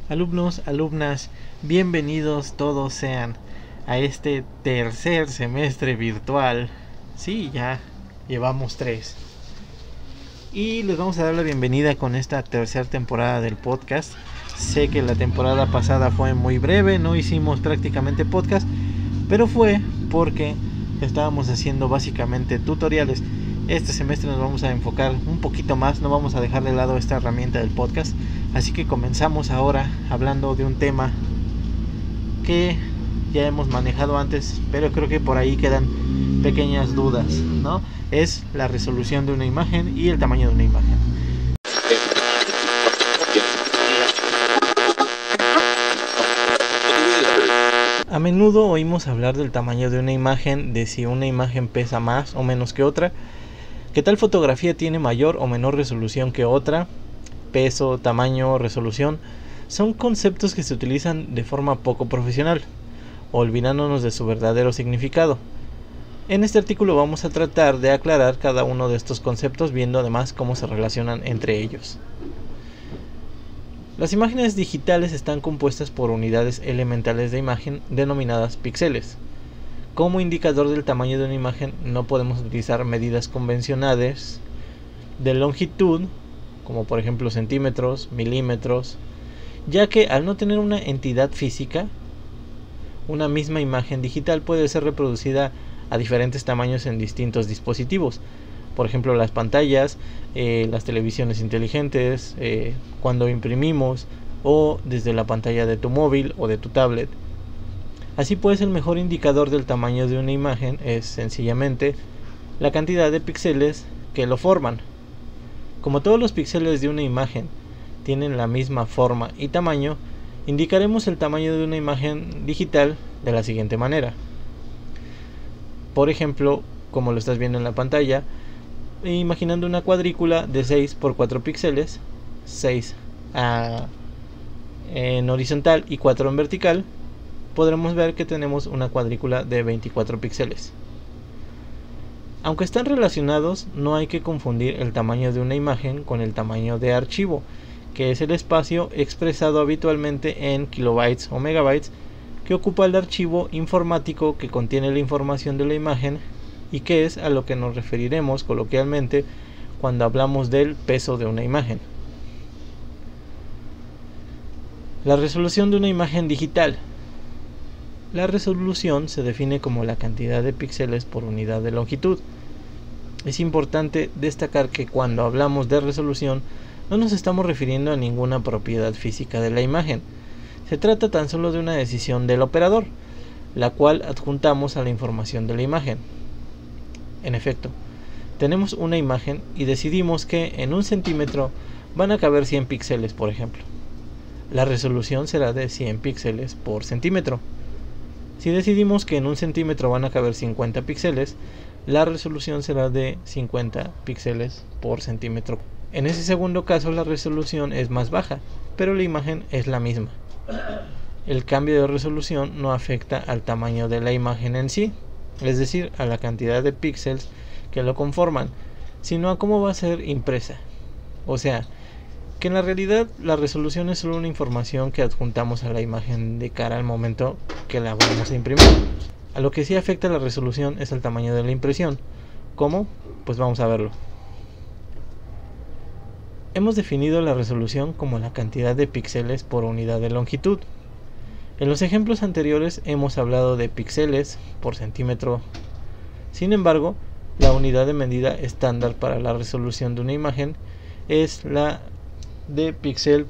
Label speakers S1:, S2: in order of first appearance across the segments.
S1: Alumnos, alumnas, bienvenidos todos sean a este tercer semestre virtual. Sí, ya llevamos 3. Y les vamos a dar la bienvenida con esta tercera temporada del podcast. Sé que la temporada pasada fue muy breve, no hicimos prácticamente podcast, pero fue porque estábamos haciendo básicamente tutoriales. Este semestre nos vamos a enfocar un poquito más, no vamos a dejar de lado esta herramienta del podcast. Así que comenzamos ahora hablando de un tema que ya hemos manejado antes, pero creo que por ahí quedan pequeñas dudas, ¿no? Es la resolución de una imagen y el tamaño de una imagen. A menudo oímos hablar del tamaño de una imagen, de si una imagen pesa más o menos que otra, que tal fotografía tiene mayor o menor resolución que otra. Peso, tamaño, resolución son conceptos que se utilizan de forma poco profesional, olvidándonos de su verdadero significado. En este artículo vamos a tratar de aclarar cada uno de estos conceptos, viendo además cómo se relacionan entre ellos. Las imágenes digitales están compuestas por unidades elementales de imagen denominadas píxeles. Como indicador del tamaño de una imagen no podemos utilizar medidas convencionales de longitud, como por ejemplo centímetros, milímetros, ya que al no tener una entidad física, una misma imagen digital puede ser reproducida a diferentes tamaños en distintos dispositivos. Por ejemplo, las pantallas, las televisiones inteligentes, cuando imprimimos, o desde la pantalla de tu móvil o de tu tablet. Así pues, el mejor indicador del tamaño de una imagen es sencillamente la cantidad de píxeles que lo forman. Como todos los píxeles de una imagen tienen la misma forma y tamaño, indicaremos el tamaño de una imagen digital de la siguiente manera. Por ejemplo, como lo estás viendo en la pantalla, imaginando una cuadrícula de 6 por 4 píxeles, 6 en horizontal y 4 en vertical, podremos ver que tenemos una cuadrícula de 24 píxeles. Aunque están relacionados, no hay que confundir el tamaño de una imagen con el tamaño de archivo, que es el espacio expresado habitualmente en kilobytes o megabytes que ocupa el archivo informático que contiene la información de la imagen, y que es a lo que nos referiremos coloquialmente cuando hablamos del peso de una imagen. La resolución de una imagen digital. La resolución se define como la cantidad de píxeles por unidad de longitud. Es importante destacar que cuando hablamos de resolución no nos estamos refiriendo a ninguna propiedad física de la imagen. Se trata tan solo de una decisión del operador, la cual adjuntamos a la información de la imagen. En efecto, tenemos una imagen y decidimos que en 1 centímetro van a caber 100 píxeles, por ejemplo. La resolución será de 100 píxeles por centímetro. Si decidimos que en 1 centímetro van a caber 50 píxeles, la resolución será de 50 píxeles por centímetro. En ese segundo caso la resolución es más baja, pero la imagen es la misma. El cambio de resolución no afecta al tamaño de la imagen en sí, es decir, a la cantidad de píxeles que lo conforman, sino a cómo va a ser impresa. O sea, que en la realidad la resolución es solo una información que adjuntamos a la imagen de cara al momento que la vamos a imprimir. A lo que sí afecta la resolución es el tamaño de la impresión. ¿Cómo? Pues vamos a verlo. Hemos definido la resolución como la cantidad de píxeles por unidad de longitud. En los ejemplos anteriores hemos hablado de píxeles por centímetro. Sin embargo, la unidad de medida estándar para la resolución de una imagen es la de píxel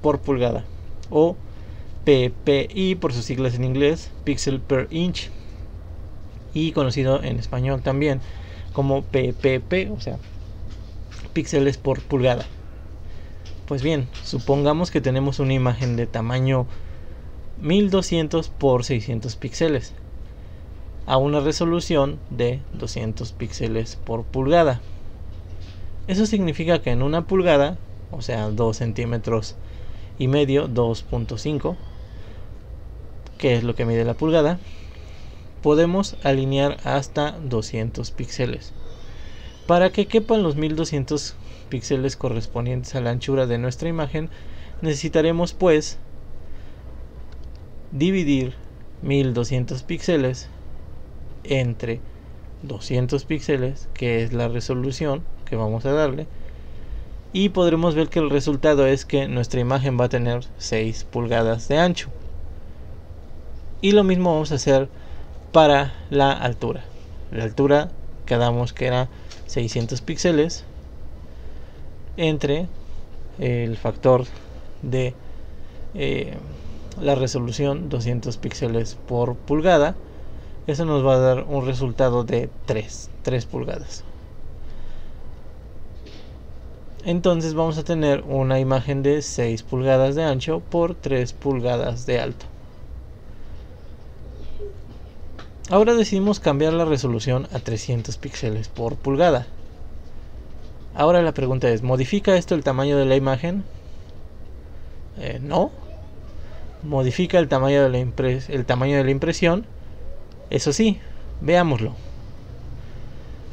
S1: por pulgada, o PPI por sus siglas en inglés, pixel per inch, y conocido en español también como PPP, o sea, píxeles por pulgada. Pues bien, supongamos que tenemos una imagen de tamaño 1200 por 600 píxeles a una resolución de 200 píxeles por pulgada. Eso significa que en una pulgada, o sea 2 centímetros y medio, 2.5, que es lo que mide la pulgada, podemos alinear hasta 200 píxeles. Para que quepan los 1200 píxeles correspondientes a la anchura de nuestra imagen, Necesitaremos pues dividir 1200 píxeles entre 200 píxeles, que es la resolución que vamos a darle, y podremos ver que el resultado es que nuestra imagen va a tener 6 pulgadas de ancho. Y lo mismo vamos a hacer para la altura. La altura quedamos que era 600 píxeles entre el factor de la resolución, 200 píxeles por pulgada. Eso nos va a dar un resultado de 3 pulgadas. Entonces vamos a tener una imagen de 6 pulgadas de ancho por 3 pulgadas de alto. Ahora decidimos cambiar la resolución a 300 píxeles por pulgada. Ahora la pregunta es, ¿modifica esto el tamaño de la imagen? No. ¿Modifica el tamaño de la impresión? Eso sí, veámoslo.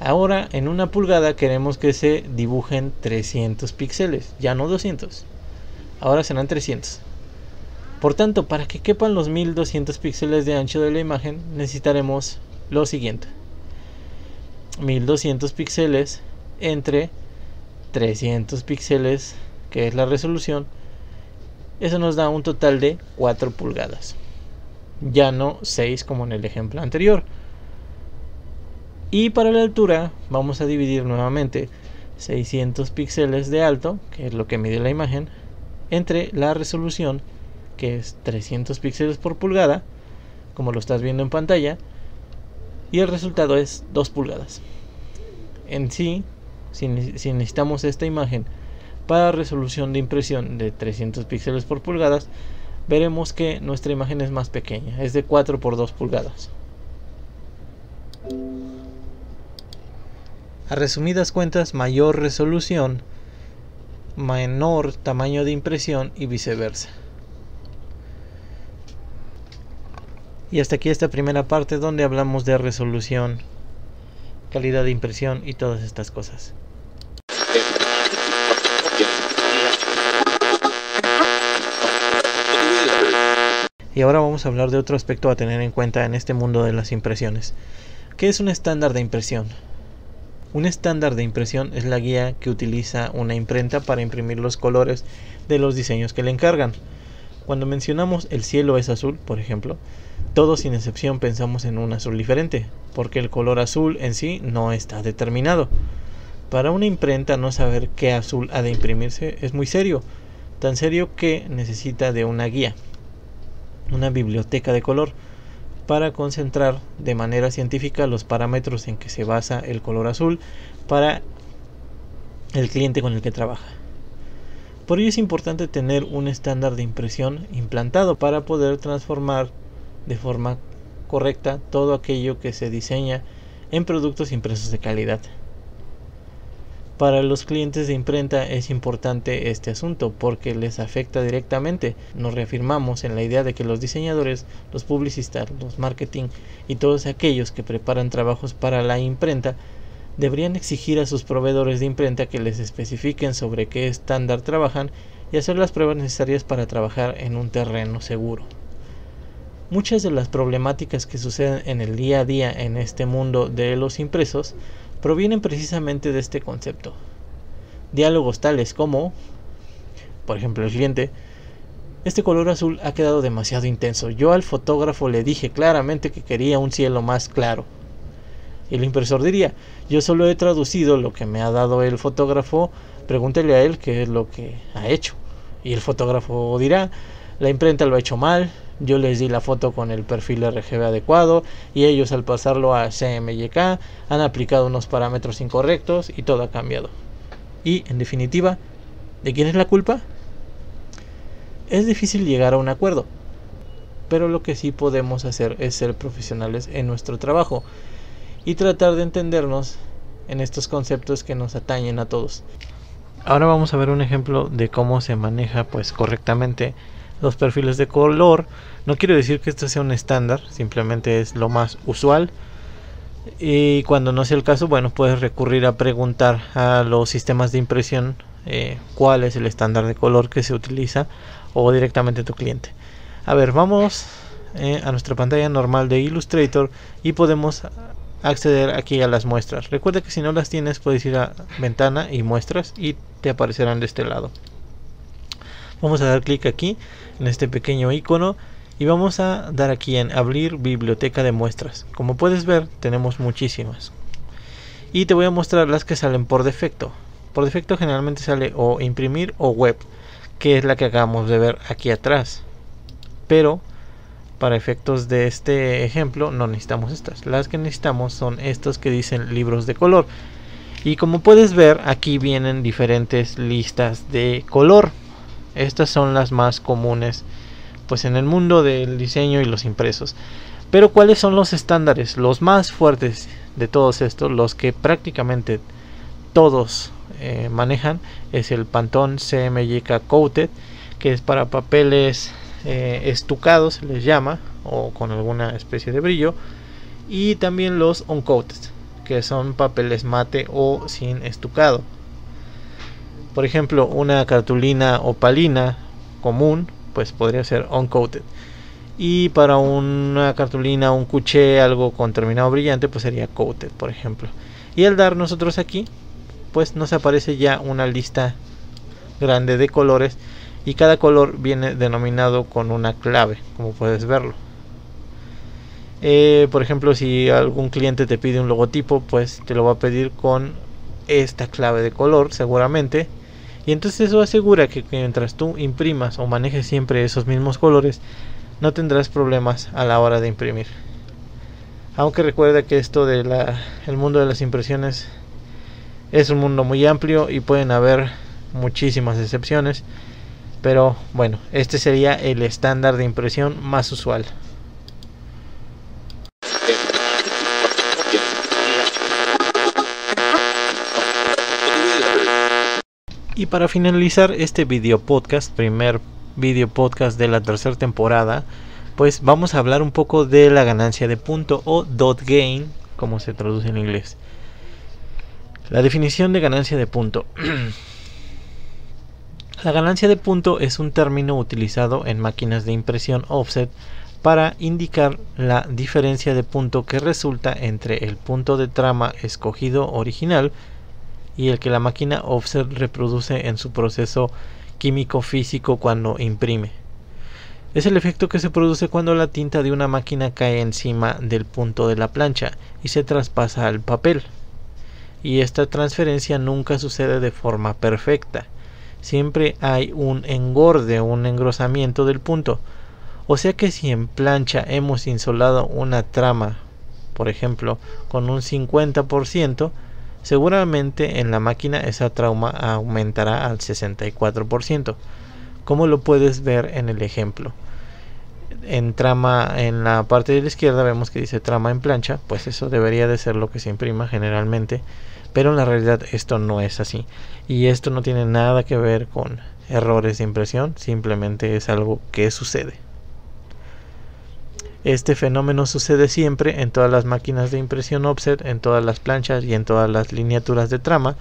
S1: Ahora en una pulgada queremos que se dibujen 300 píxeles, ya no 200. Ahora serán 300. Por tanto, para que quepan los 1200 píxeles de ancho de la imagen, necesitaremos lo siguiente: 1200 píxeles entre 300 píxeles, que es la resolución. Eso nos da un total de 4 pulgadas. Ya no 6 como en el ejemplo anterior. Y para la altura vamos a dividir nuevamente 600 píxeles de alto, que es lo que mide la imagen, entre la resolución, que es 300 píxeles por pulgada, como lo estás viendo en pantalla, y el resultado es 2 pulgadas. En sí, si necesitamos esta imagen para resolución de impresión de 300 píxeles por pulgadas, veremos que nuestra imagen es más pequeña, es de 4 por 2 pulgadas. A resumidas cuentas, mayor resolución, menor tamaño de impresión y viceversa. Y hasta aquí esta primera parte donde hablamos de resolución, calidad de impresión y todas estas cosas. Y ahora vamos a hablar de otro aspecto a tener en cuenta en este mundo de las impresiones. ¿Qué es un estándar de impresión? Un estándar de impresión es la guía que utiliza una imprenta para imprimir los colores de los diseños que le encargan. Cuando mencionamos el cielo es azul, por ejemplo, todos sin excepción pensamos en un azul diferente, porque el color azul en sí no está determinado. Para una imprenta no saber qué azul ha de imprimirse es muy serio, tan serio que necesita de una guía, una biblioteca de color, para concentrar de manera científica los parámetros en que se basa el color azul para el cliente con el que trabaja. Por ello es importante tener un estándar de impresión implantado para poder transformar de forma correcta todo aquello que se diseña en productos impresos de calidad. Para los clientes de imprenta es importante este asunto porque les afecta directamente. Nos reafirmamos en la idea de que los diseñadores, los publicistas, los marketing y todos aquellos que preparan trabajos para la imprenta deberían exigir a sus proveedores de imprenta que les especifiquen sobre qué estándar trabajan y hacer las pruebas necesarias para trabajar en un terreno seguro. Muchas de las problemáticas que suceden en el día a día en este mundo de los impresos provienen precisamente de este concepto. Diálogos tales como, por ejemplo, el cliente: este color azul ha quedado demasiado intenso. Yo al fotógrafo le dije claramente que quería un cielo más claro. Y el impresor diría: yo solo he traducido lo que me ha dado el fotógrafo, pregúntele a él qué es lo que ha hecho. Y el fotógrafo dirá: la imprenta lo ha hecho mal, yo les di la foto con el perfil RGB adecuado y ellos al pasarlo a CMYK han aplicado unos parámetros incorrectos y todo ha cambiado. Y en definitiva, ¿de quién es la culpa? Es difícil llegar a un acuerdo, pero lo que sí podemos hacer es ser profesionales en nuestro trabajo y tratar de entendernos en estos conceptos que nos atañen a todos. Ahora vamos a ver un ejemplo de cómo se maneja correctamente los perfiles de color. No quiero decir que esto sea un estándar, simplemente es lo más usual. Y cuando no sea el caso, bueno, puedes recurrir a preguntar a los sistemas de impresión cuál es el estándar de color que se utiliza o directamente tu cliente. A ver, vamos a nuestra pantalla normal de Illustrator y podemos acceder aquí a las muestras. Recuerda que si no las tienes puedes ir a ventana y muestras y te aparecerán de este lado. Vamos a dar clic aquí en este pequeño icono y vamos a dar aquí en abrir biblioteca de muestras. Como puedes ver, tenemos muchísimas y te voy a mostrar las que salen por defecto. Por defecto generalmente sale o imprimir o web, que es la que acabamos de ver aquí atrás, pero para efectos de este ejemplo no necesitamos estas. Las que necesitamos son estos que dicen libros de color, y como puedes ver aquí vienen diferentes listas de color. Estas son las más comunes pues en el mundo del diseño y los impresos. Pero ¿cuáles son los estándares? Los más fuertes de todos estos, los que prácticamente todos manejan, es el Pantone CMYK Coated, que es para papeles estucados, se les llama, o con alguna especie de brillo, y también los uncoated, que son papeles mate o sin estucado. Por ejemplo, una cartulina opalina común pues podría ser uncoated, y para una cartulina, un cuché, algo con terminado brillante, pues sería coated, por ejemplo. Y al dar nosotros aquí, pues nos aparece ya una lista grande de colores, y cada color viene denominado con una clave, como puedes verlo. Por ejemplo, si algún cliente te pide un logotipo, pues te lo va a pedir con esta clave de color seguramente, y entonces eso asegura que mientras tú imprimas o manejes siempre esos mismos colores, no tendrás problemas a la hora de imprimir. Aunque recuerda que esto de el mundo de las impresiones es un mundo muy amplio y pueden haber muchísimas excepciones, pero bueno, este sería el estándar de impresión más usual. Y para finalizar este video podcast, primer video podcast de la tercera temporada, pues vamos a hablar un poco de la ganancia de punto, o dot gain, como se traduce en inglés. La definición de ganancia de punto. La ganancia de punto es un término utilizado en máquinas de impresión offset para indicar la diferencia de punto que resulta entre el punto de trama escogido original y el que la máquina offset reproduce en su proceso químico-físico cuando imprime. Es el efecto que se produce cuando la tinta de una máquina cae encima del punto de la plancha y se traspasa al papel. Y esta transferencia nunca sucede de forma perfecta. Siempre hay un engorde, un engrosamiento del punto. O sea que si en plancha hemos insolado una trama, por ejemplo, con un 50%, seguramente en la máquina esa trama aumentará al 64%, como lo puedes ver en el ejemplo. En trama, en la parte de la izquierda vemos que dice trama en plancha, pues eso debería de ser lo que se imprima generalmente, pero en la realidad esto no es así, y esto no tiene nada que ver con errores de impresión, simplemente es algo que sucede. Este fenómeno sucede siempre en todas las máquinas de impresión offset, en todas las planchas y en todas las lineaturas de trama.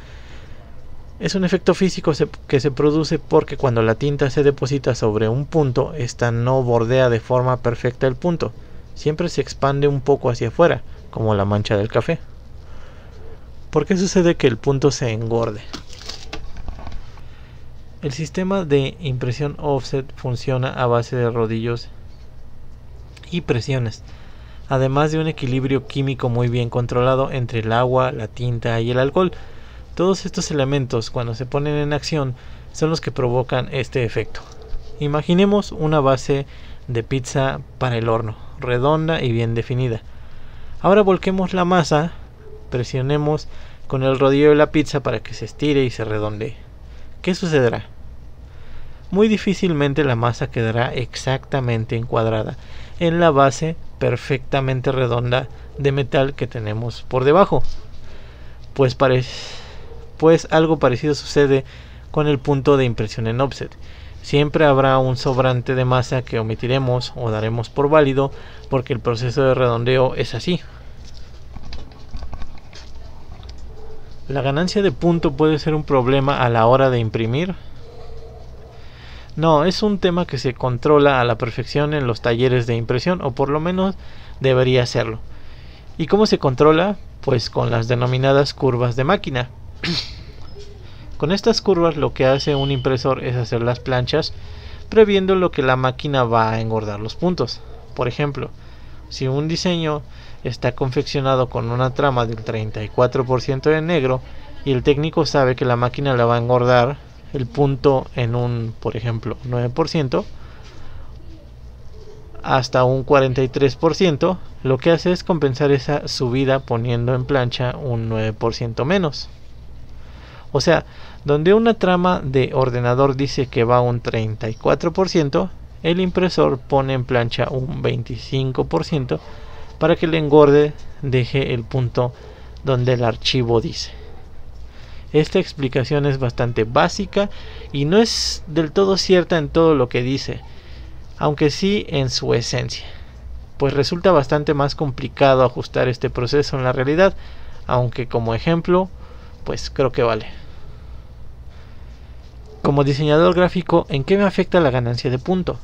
S1: Es un efecto físico que se produce porque cuando la tinta se deposita sobre un punto, esta no bordea de forma perfecta el punto, siempre se expande un poco hacia afuera, como la mancha del café. ¿Por qué sucede que el punto se engorde? El sistema de impresión offset funciona a base de rodillos y presiones, además de un equilibrio químico muy bien controlado entre el agua, la tinta y el alcohol. Todos estos elementos, cuando se ponen en acción, son los que provocan este efecto. Imaginemos una base de pizza para el horno, redonda y bien definida. Ahora volquemos la masa, presionemos con el rodillo de la pizza para que se estire y se redondee. ¿Qué sucederá? Muy difícilmente la masa quedará exactamente encuadrada en la base perfectamente redonda de metal que tenemos por debajo. Pues algo parecido sucede con el punto de impresión en offset. Siempre habrá un sobrante de masa que omitiremos o daremos por válido porque el proceso de redondeo es así. ¿La ganancia de punto puede ser un problema a la hora de imprimir? No, es un tema que se controla a la perfección en los talleres de impresión, o por lo menos debería serlo. ¿Y cómo se controla? Pues con las denominadas curvas de máquina. Con estas curvas lo que hace un impresor es hacer las planchas previendo lo que la máquina va a engordar los puntos. Por ejemplo, si un diseño está confeccionado con una trama del 34% de negro y el técnico sabe que la máquina la va a engordar el punto en un, por ejemplo, 9% hasta un 43%, lo que hace es compensar esa subida poniendo en plancha un 9% menos. O sea, donde una trama de ordenador dice que va un 34%, el impresor pone en plancha un 25% para que el engorde deje el punto donde el archivo dice. Esta explicación es bastante básica y no es del todo cierta en todo lo que dice, aunque sí en su esencia, pues resulta bastante más complicado ajustar este proceso en la realidad, aunque como ejemplo, pues creo que vale. Como diseñador gráfico, ¿en qué me afecta la ganancia de punto?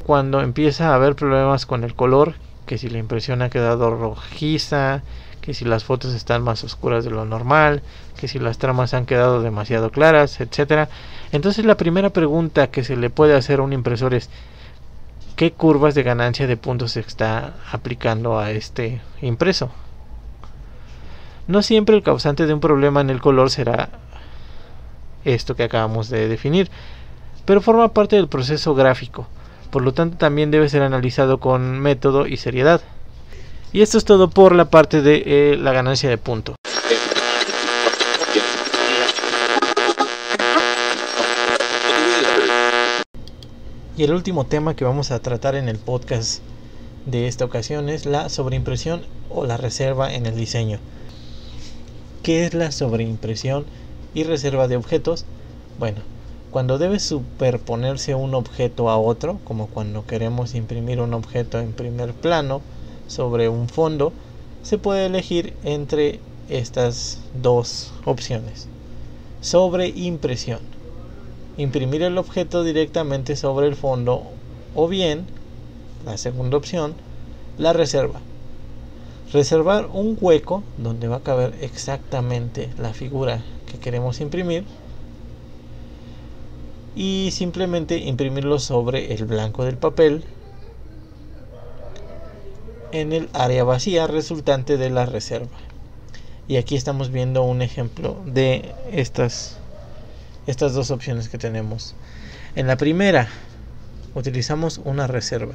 S1: Cuando empieza a haber problemas con el color, que si la impresión ha quedado rojiza, que si las fotos están más oscuras de lo normal, que si las tramas han quedado demasiado claras, etc. Entonces la primera pregunta que se le puede hacer a un impresor es: ¿qué curvas de ganancia de puntos se está aplicando a este impreso? No siempre el causante de un problema en el color será esto que acabamos de definir, pero forma parte del proceso gráfico, por lo tanto también debe ser analizado con método y seriedad. Y esto es todo por la parte de la ganancia de punto. Y el último tema que vamos a tratar en el podcast de esta ocasión es la sobreimpresión o la reserva en el diseño. ¿Qué es la sobreimpresión y reserva de objetos? Bueno, cuando debe superponerse un objeto a otro, como cuando queremos imprimir un objeto en primer plano sobre un fondo, se puede elegir entre estas dos opciones. Sobreimpresión: imprimir el objeto directamente sobre el fondo, o bien, la segunda opción, la reserva: reservar un hueco donde va a caber exactamente la figura que queremos imprimir y simplemente imprimirlo sobre el blanco del papel en el área vacía resultante de la reserva. Y aquí estamos viendo un ejemplo de estas dos opciones que tenemos. En la primera utilizamos una reserva.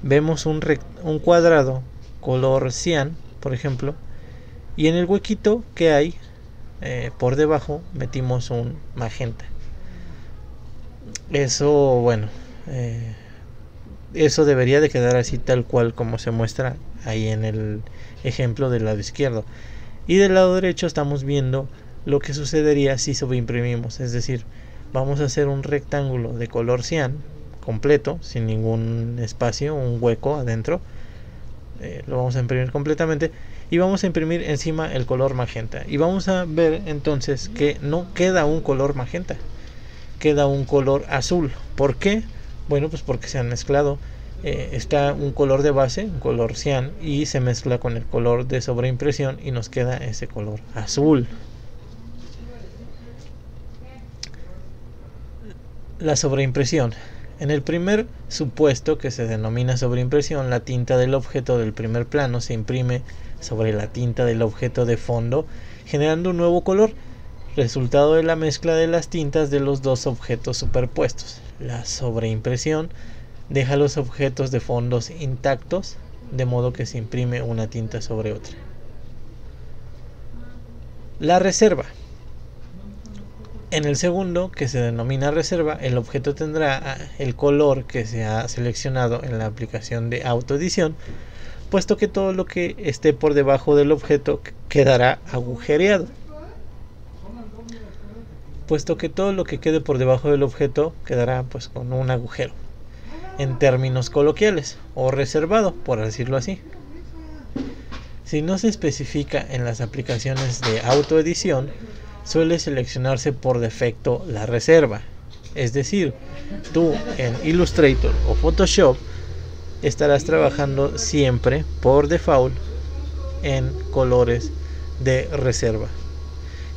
S1: Vemos un cuadrado color cian, por ejemplo, y en el huequito que hay por debajo metimos un magenta. Eso, bueno, eso debería de quedar así tal cual como se muestra ahí en el ejemplo del lado izquierdo. Y del lado derecho estamos viendo lo que sucedería si sobreimprimimos, es decir, vamos a hacer un rectángulo de color cian completo, sin ningún espacio, un hueco adentro. Lo vamos a imprimir completamente y vamos a imprimir encima el color magenta. Y vamos a ver entonces que no queda un color magenta, queda un color azul. ¿Por qué? Bueno, pues porque se han mezclado. Está un color de base, un color cian, y se mezcla con el color de sobreimpresión y nos queda ese color azul. La sobreimpresión: en el primer supuesto, que se denomina sobreimpresión, la tinta del objeto del primer plano se imprime sobre la tinta del objeto de fondo, generando un nuevo color, resultado de la mezcla de las tintas de los dos objetos superpuestos. La sobreimpresión deja los objetos de fondos intactos, de modo que se imprime una tinta sobre otra. La reserva: en el segundo, que se denomina reserva, el objeto tendrá el color que se ha seleccionado en la aplicación de autoedición, puesto que todo lo que esté por debajo del objeto quedará agujereado. Puesto que todo lo que quede por debajo del objeto quedará pues con un agujero, en términos coloquiales, o reservado, por decirlo así. Si no se especifica en las aplicaciones de autoedición, suele seleccionarse por defecto la reserva. Es decir, tú en Illustrator o Photoshop estarás trabajando siempre por default en colores de reserva.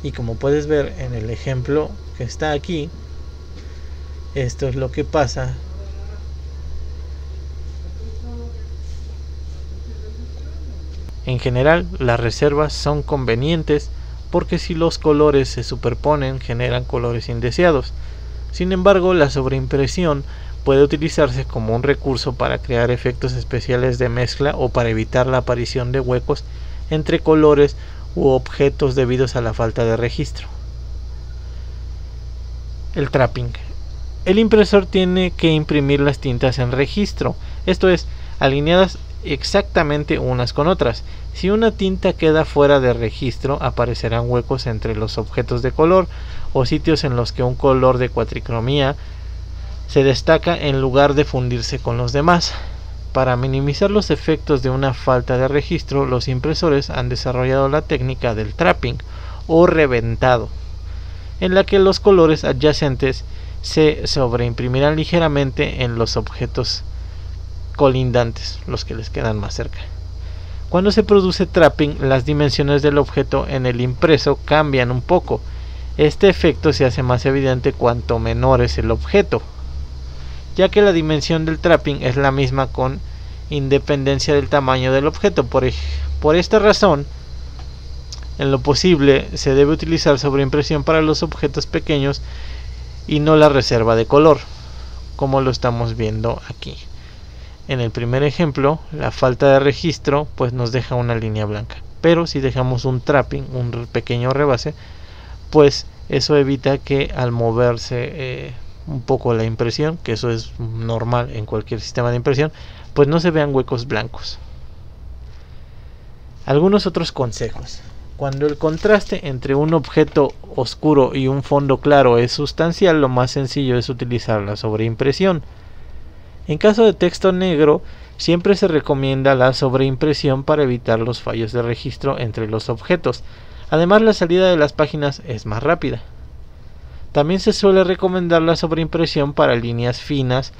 S1: Y como puedes ver en el ejemplo que está aquí, esto es lo que pasa en general. Las reservas son convenientes porque si los colores se superponen generan colores indeseados. Sin embargo, la sobreimpresión puede utilizarse como un recurso para crear efectos especiales de mezcla o para evitar la aparición de huecos entre colores u objetos debidos a la falta de registro. El trapping. El impresor tiene que imprimir las tintas en registro, esto es, alineadas exactamente unas con otras. Si una tinta queda fuera de registro, aparecerán huecos entre los objetos de color o sitios en los que un color de cuatricromía se destaca en lugar de fundirse con los demás. Para minimizar los efectos de una falta de registro, los impresores han desarrollado la técnica del trapping o reventado, en la que los colores adyacentes se sobreimprimirán ligeramente en los objetos colindantes, los que les quedan más cerca. Cuando se produce trapping, las dimensiones del objeto en el impreso cambian un poco. Este efecto se hace más evidente cuanto menor es el objeto, ya que la dimensión del trapping es la misma con independencia del tamaño del objeto. Por esta razón, en lo posible se debe utilizar sobreimpresión para los objetos pequeños y no la reserva de color, como lo estamos viendo aquí. En el primer ejemplo, la falta de registro pues nos deja una línea blanca, pero si dejamos un trapping, un pequeño rebase, pues eso evita que al moverse un poco la impresión, que eso es normal en cualquier sistema de impresión, pues no se vean huecos blancos. Algunos otros consejos. Cuando el contraste entre un objeto oscuro y un fondo claro es sustancial, lo más sencillo es utilizar la sobreimpresión. En caso de texto negro, siempre se recomienda la sobreimpresión para evitar los fallos de registro entre los objetos. Además, la salida de las páginas es más rápida. También se suele recomendar la sobreimpresión para líneas finas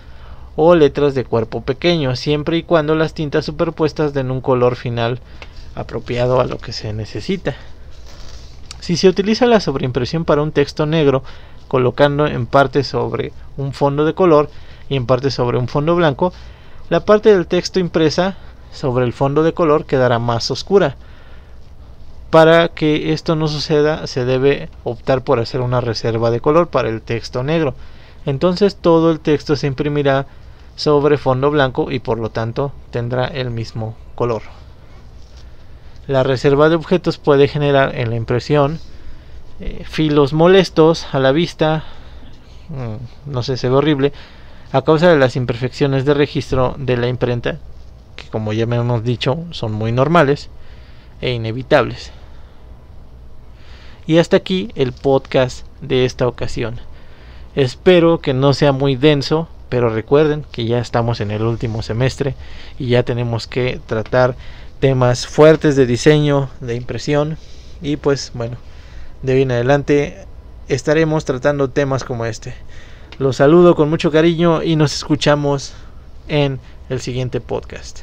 S1: o letras de cuerpo pequeño, siempre y cuando las tintas superpuestas den un color final apropiado a lo que se necesita. Si se utiliza la sobreimpresión para un texto negro, colocando en parte sobre un fondo de color y en parte sobre un fondo blanco, la parte del texto impresa sobre el fondo de color quedará más oscura. Para que esto no suceda, se debe optar por hacer una reserva de color para el texto negro. Entonces todo el texto se imprimirá sobre fondo blanco y por lo tanto tendrá el mismo color. La reserva de objetos puede generar en la impresión filos molestos a la vista, no sé, se ve horrible, a causa de las imperfecciones de registro de la imprenta, que como ya me hemos dicho son muy normales e inevitables. Y hasta aquí el podcast de esta ocasión. Espero que no sea muy denso, pero recuerden que ya estamos en el último semestre y ya tenemos que tratar temas fuertes de diseño, de impresión, y pues bueno, de hoy en adelante estaremos tratando temas como este. Los saludo con mucho cariño y nos escuchamos en el siguiente podcast.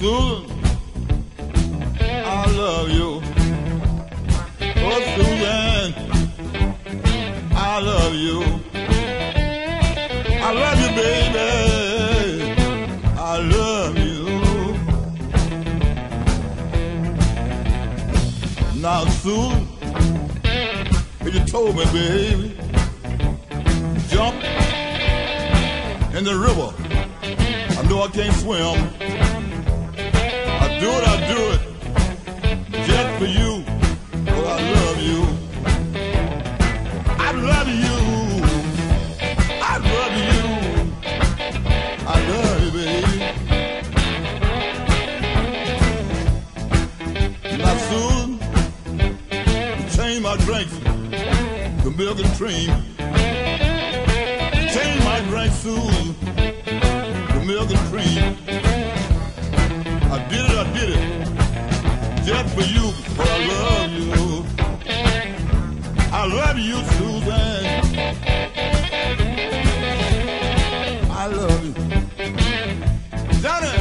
S2: Susan, I love you. Oh, Susan, I love you. I love you, baby. I love you. Now, Susan, if you told me, baby, jump in the river, I know I can't swim. I do it just for you. Oh, I love you. I love you. I love change my drinks to milk and cream. Change my drinks, Susan, to milk and cream. I did it, just for you, but I love you. I love you, Susan. I love you. Johnny!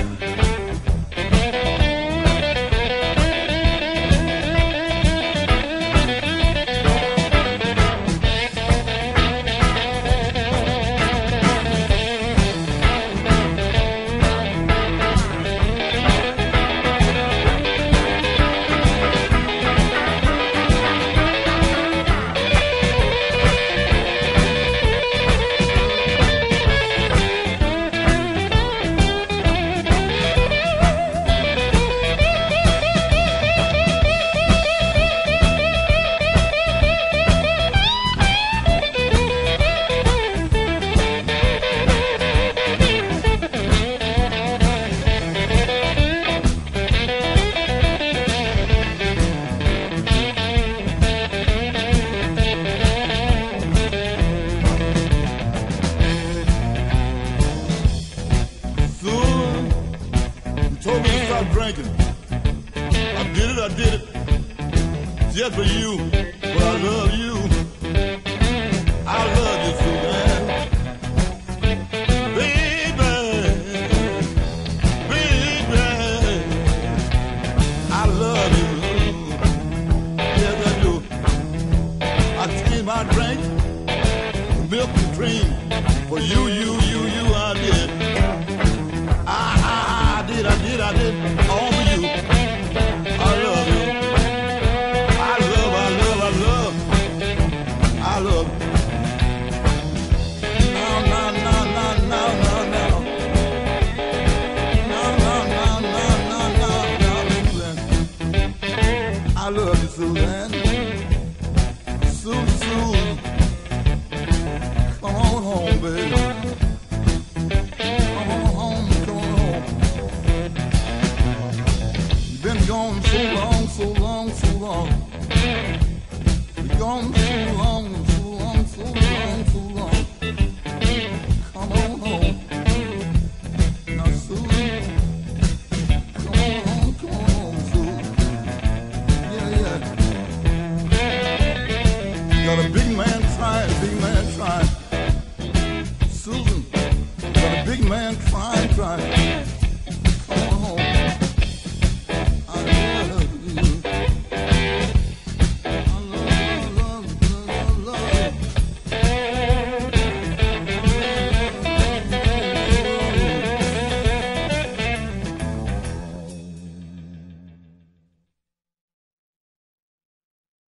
S2: Drinking. I did it, just for you, but I love you. I love you, Susan. Baby, I love you. Yes, I do. I change my drink, milk and cream, for you, I did. I did, all for you. I love you. I love. I love you, Susan. Susan. Come on home, baby. Gone so long. You're gone so long. Come on home. Now, Susan. Come on home, Susan. Yeah. Got a big